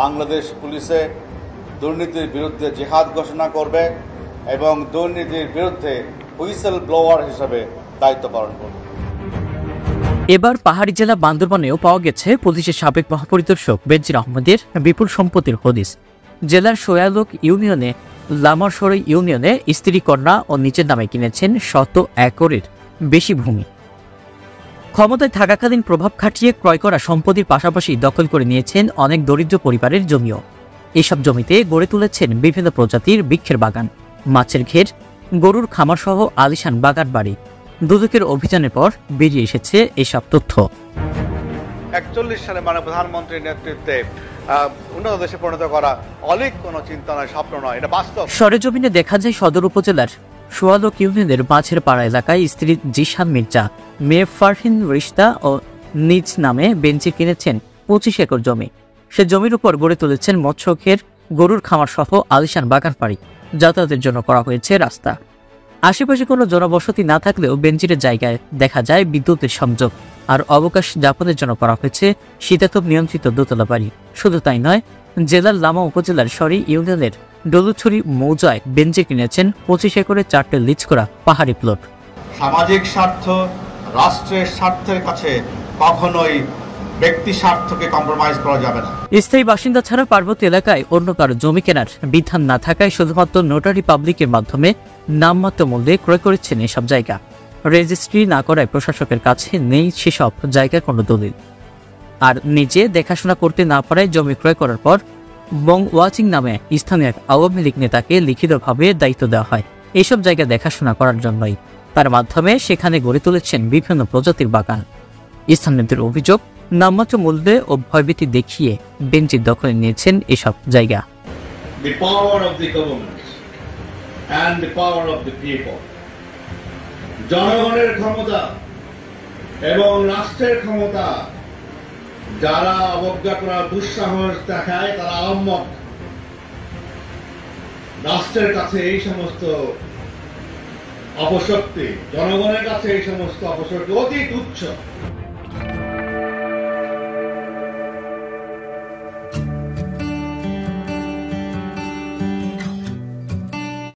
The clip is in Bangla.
বাংলাদেশ পুলিশে দুর্নীতির বিরুদ্ধে জিহাদ ঘোষণা করবে এবং দুর্নীতির বিরুদ্ধে হুইসেল ব্লোয়ার হিসেবে দায়িত্ব পালন করবে। এবার পাহাড়ি জেলা বান্দরবানেও পাওয়া গেছে পুলিশের সাবেক মহাপরিদর্শক বেনজির আহমেদের বিপুল সম্পত্তির হদিস। জেলার সোয়ালোক ইউনিয়নে লামারসরই ইউনিয়নে স্ত্রী কন্যা ও নিজের নামে কিনেছেন 100 একরের বেশি ভূমি। ক্ষমতায় থাকাকালীন প্রভাব খাটিয়ে ক্রয় করা সম্পত্তির পাশাপাশি দখল করে নিয়েছেন অনেক দরিদ্র পরিবারের জমিও। এসব জমিতে গড়ে তুলেছেন বিভিন্ন প্রজাতির বৃক্ষের বাগান, মাছের ঘের, গরুর খামার সহ আলিশান বাগান বাড়ি। দুদকের অভিযানের পর বেরিয়ে এসেছে এসব তথ্য। 41 সালে মাননীয় প্রধানমন্ত্রীর নেতৃত্বে উন্নত দেশে পরিণত করা অলিক কোনো চিন্তা নয়, স্বপ্ন নয়, এটা বাস্তব। সরেজমিনে দেখা যায় সদর উপজেলার সোয়ালোক ইউনিয়নের মাঝের পাড়া এলাকায় স্ত্রী জিশান মির্জা, মেয়ে ফারহিন রিশতা ও নিজ নামে বেনজির কিনেছেন 25 একর জমি। সে জমির উপর গড়ে তুলেছেন মৎস্য ঘের, গরুর খামার সহ আলিশান বাগান বাড়ি। যাতায়াতের জন্য করা হয়েছে রাস্তা। আশেপাশে কোনো জনবসতি না থাকলেও বেনজিরের জায়গায় দেখা যায় বিদ্যুতের সংযোগ, আর অবকাশ যাপনের জন্য করা হয়েছে শীতাতপ নিয়ন্ত্রিত দোতলা বাড়ি। শুধু তাই নয়, জেলার লামা উপজেলার সরি ইউনিয়নের ডলুছড়ি মৌজায় বেনজির কিনেছেন 25 একরে 4টে লিজ করা পাহাড়ি প্লট। সামাজিক স্বার্থ রাষ্ট্রের স্বার্থের কাছে কখনোই ব্যক্তি স্বার্থকে কম্প্রোমাইজ করা যাবে না। স্থায়ী বাসিন্দা ছাড়া পার্বত্য এলাকায় অন্য কারো জমি কেনার বিধান না থাকায় শুধুমাত্র নোটারি পাবলিকের মাধ্যমে নামমাত্র মূল্যে ক্রয় করেছেন এসব জায়গা। রেজিস্ট্রি না করায় প্রশাসকের কাছে নেই সেসব জায়গার কোনো দলিল। আর নিজে দেখাশোনা করতে না পারায় জমি ক্রয় করার পর বং ওয়াচিং নামে স্থানীয় এক আওয়ামী লীগ নেতাকে লিখিতভাবে দায়িত্ব দেওয়া হয় এসব জায়গা দেখাশোনা করার জন্যই। তার মাধ্যমে সেখানে গড়ে তুলেছেন বিভিন্ন প্রজাতির বাগান। স্থানীয়দের অভিযোগ, নামমাত্র মূল্যে ও ভয়ভীতি দেখিয়ে বেনজির দখলে নিয়েছেন এসব জায়গা। The power of the government and the power of the people. জনগণের ক্ষমতা এবং রাষ্ট্রের ক্ষমতা যারা অবজ্ঞা করার দুঃসাহস দেখায় তারা আহম্মক। রাষ্ট্রের কাছে এই সমস্ত অপশক্তি, জনগণের কাছে এই সমস্ত অপশক্তি অতি তুচ্ছ।